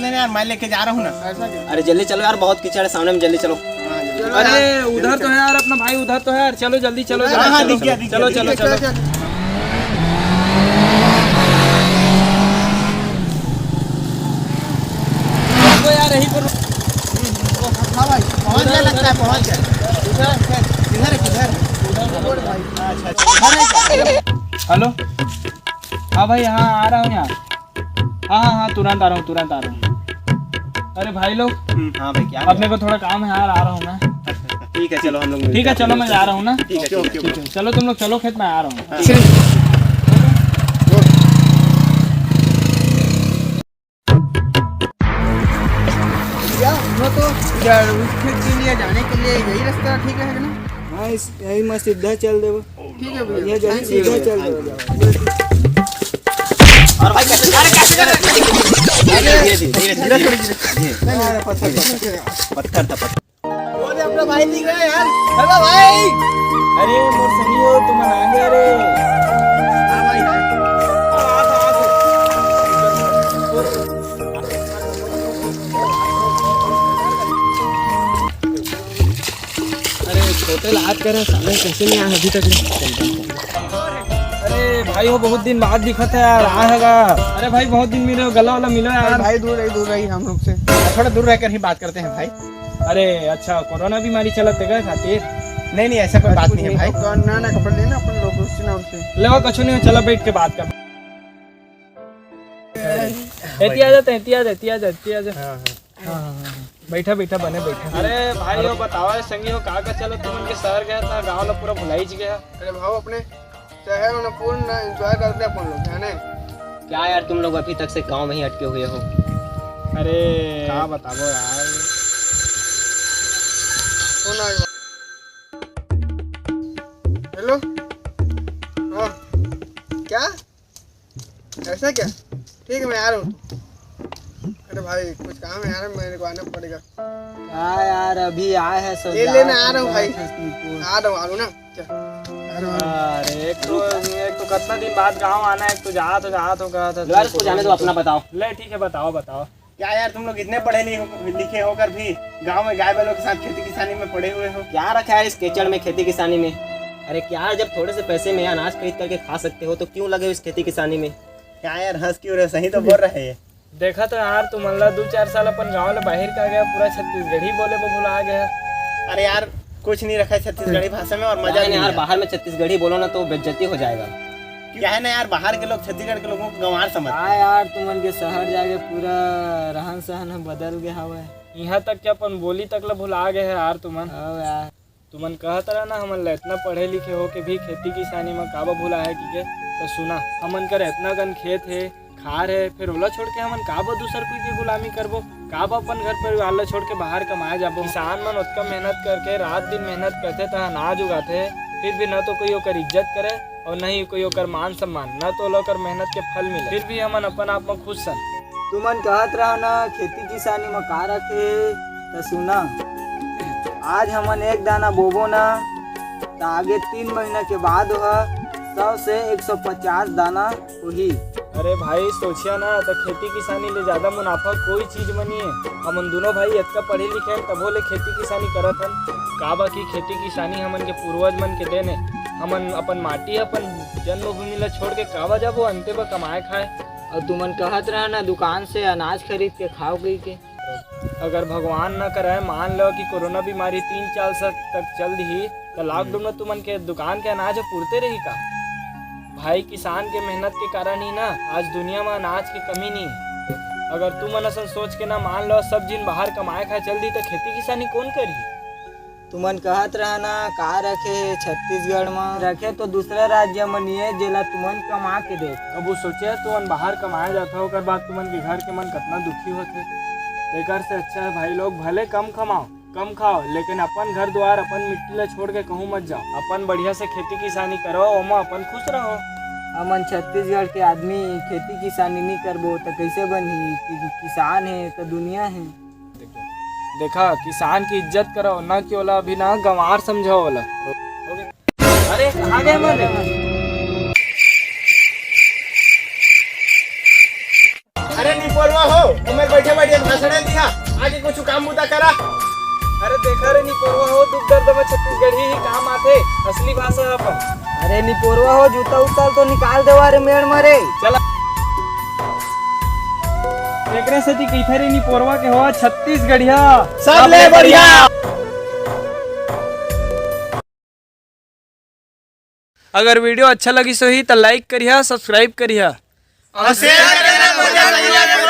लेना यार, मैं लेके जा रहा हूँ ना। अरे जल्दी चलो यार, बहुत कीचड़ है सामने में, जल्दी चलो। अरे उधर तो है यार अपना भाई, उधर तो है यार, चलो जल्दी चलो। हाँ, दिख गया, चलो चलो चलो। यार यहीं पर हाँ भाई, पहुँच गया लगता है, पहुँच गया। किधर है, किधर? हेलो, हाँ भाई, हाँ आ रहा हूँ यार। हाँ तुरंत आ रहा हूँ, तुरंत आ रहा हूँ। अरे भाई लोग, हाँ भाई क्या अपने को थोड़ा काम है यार, आ रहा हूँ मैं। ठीक है चलो, हम लोग ठीक है चलो, मैं जा रहा हूँ ना। ठीक है चलो तुम लोग चलो खेत में, आ रहा हूँ। तो उस खेत के लिए जाने के लिए यही रास्ता ठीक है ना? हाँ, यही मैं सीधा चल देबो। ठीक है भैया, यही सीधा चल देबो। और भाई कैसे जा रहे, कैसे जा रहे? धीरे पत्थर था पत्थर। बोले अपना भाई दिख रहा है यार। हेलो भाई। अरे मोर सही हो, तुम आ गए रे। हाँ भाई, अरे छोटे लाद कर साले, कैसे नहीं आया अभी तक? अरे भाई वो बहुत दिन बाद दिखा था यार, आएगा। अरे भाई बहुत दिन मिले हो, गला वाला मिलो यार। भाई दूर रही हम लोग से, थोड़ा दूर रहकर ही बात करते हैं भाई। अरे अच्छा, कोरोना बीमारी चलत है खातिर? नहीं ऐसा कोई बात नहीं है भाई। ना कपड़े लेना अपन लोग उससे नाम से। ले कछु नहीं, चलो बैठ के बात कर। बैठा बने बैठा। अरे भाई वो बताओ संगी हो का चलो, तुम उनके शहर गया था, गाँव ला पूरा भुलाई गया। अरे भाव अपने शहर में पूर्ण एंजॉय करते हैं अपन लोग, है ना? क्या यार तुम लोग अभी तक से गांव में ही अटके हुए हो? अरे क्या बताओ यार। हेलो, हाँ क्या ऐसा क्या? ठीक है मैं आ रहा हूँ। अरे भाई कुछ काम है यार, मेरे को आना पड़ेगा। हाँ यार अभी आए हैं सब, ले लेना आ रहा हूँ भाई, आ रहा हूँ ना। अरे एक तो कितना दिन बाद गांव आना है, तो जा तो कहा था यार इसको जाने दो, अपना बताओ। ले ठीक है, बताओ। क्या यार तुम लोग इतने पढ़े लिखे होकर भी गांव में गाय बैलों के साथ खेती किसानी में पड़े हुए हो? क्या रखा है इस कीचड़ में खेती किसानी में? अरे क्या, जब थोड़े से पैसे में अनाज खरीद करके खा सकते हो तो क्यों लगे हो इस खेती किसानी में? क्या यार हंस क्यों रहे, सही तो बोल रहे हैं। देखा तो यार, तुम अल्लाह 2-4 साल अपन गाँव ले बाहर का गया, पूरा छत्तीसगढ़ी बोले वो भुला गया। अरे यार कुछ नहीं रखा है छत्तीसगढ़ी भाषा में, और मजा नहीं नहीं यार, बाहर में छत्तीसगढ़ी बोलो ना तो बेइज्जती हो जाएगा। क्या है ना यार, बाहर के लोग छत्तीसगढ़ के लोगों को गंवार समझते हैं। हाँ यार तुमन के शहर जाके पूरा रहन सहन बदल गया हवे। यहाँ तक कि अपन बोली तक ला भुला गए है यार तुमन। यार तुमन कहत रहा ना हमन ला इतना पढ़े लिखे हो के भी खेती किसानी में काबा भुला है कि तो सुना, हमन कर इतना गन खेत है, खार है, फिर ओला छोड़ के हमन काबा दूसर कोई की गुलामी करबो? काबा अपन घर परिवार ला छोड़ के बाहर कमाए जाबो? किसान मन उतना मेहनत करके रात दिन मेहनत करते तो अनाज उगाते, फिर भी न तो कोई ओकर इज्जत करे और न ही कोई ओकर मान सम्मान, न तो ओकर मेहनत के फल मिले, फिर भी हमन अपन आप में खुश सन। तुमन कहत रहा ना खेती किसानी में का रखे, तो सुना, आज हमन एक दाना बोबो ना तो आगे 3 महीना के बाद 100 से 150 दाना होही। अरे भाई सोचिया ना, तो खेती किसानी ले ज्यादा मुनाफा कोई चीज में नहीं है। हमन दोनों भाई इतना पढ़े लिखे हैं तबो ले खेती किसानी करत हन। काबा की खेती किसानी हमन के पूर्वज मन के देने, हमन अपन माटी अपन जन्मभूमि ला छोड़ के काबा जाबो अंते ब कमाए खाए। और तुमन कहत रहा ना दुकान से अनाज खरीद के खाओ गई के। अगर भगवान न करे, मान लो कि कोरोना बीमारी 3-4 साल तक चल दी तो लॉकडाउन में तुमन के दुकान के अनाज पूरते रही का? भाई किसान के मेहनत के कारण ही ना आज दुनिया में अनाज की कमी नहीं है। अगर तुम असन सोच के ना, मान लो सब जिन बाहर कमाए खाए चल दी तो खेती किसानी कौन करी? तुमन कहत रहा ना का रखे छत्तीसगढ़ में रखे तो दूसरा राज्य में नहीं है जेला तुमन कमा के दे। अब वो सोचे तुमन बाहर कमाए जाते हो, ओकर बाद तुमन के घर के मन कितना दुखी होते। बेकार से अच्छा है भाई लोग भले कम कमाओ कम खाओ, लेकिन अपन घर द्वार अपन मिट्टी ला छोड़ के कहूँ मत जाओ। अपन बढ़िया से खेती किसानी करो, ओमा अपन खुश रहो। हमन छत्तीसगढ़ के आदमी खेती किसानी नहीं करबो तो कैसे बनी? किसान है तो दुनिया है। देखा, किसान की इज्जत करो, ना कि ओला अभी ना गंवार समझो ओला। अरे कहाँ गए मन? अरे निपोरवा हो उमर बैठे बैठे भाषण दिया आगे कुछ काम मुद्दा करा। अरे देखा रे निपोरवा हो दुख दर्द में छत्तीसगढ़ी ही काम आथे असली भाषा है अपन। अरे निपोरवा हो जूता उतार तो निकाल देवा रे मेड़ मरे। चला एकरे से कइथे रे निपोरवा के हो छत्तीसगढ़िया सब ले बढ़िया। अगर वीडियो अच्छा लगी सो ही तो लाइक करिया सब्सक्राइब करिया और शेयर करना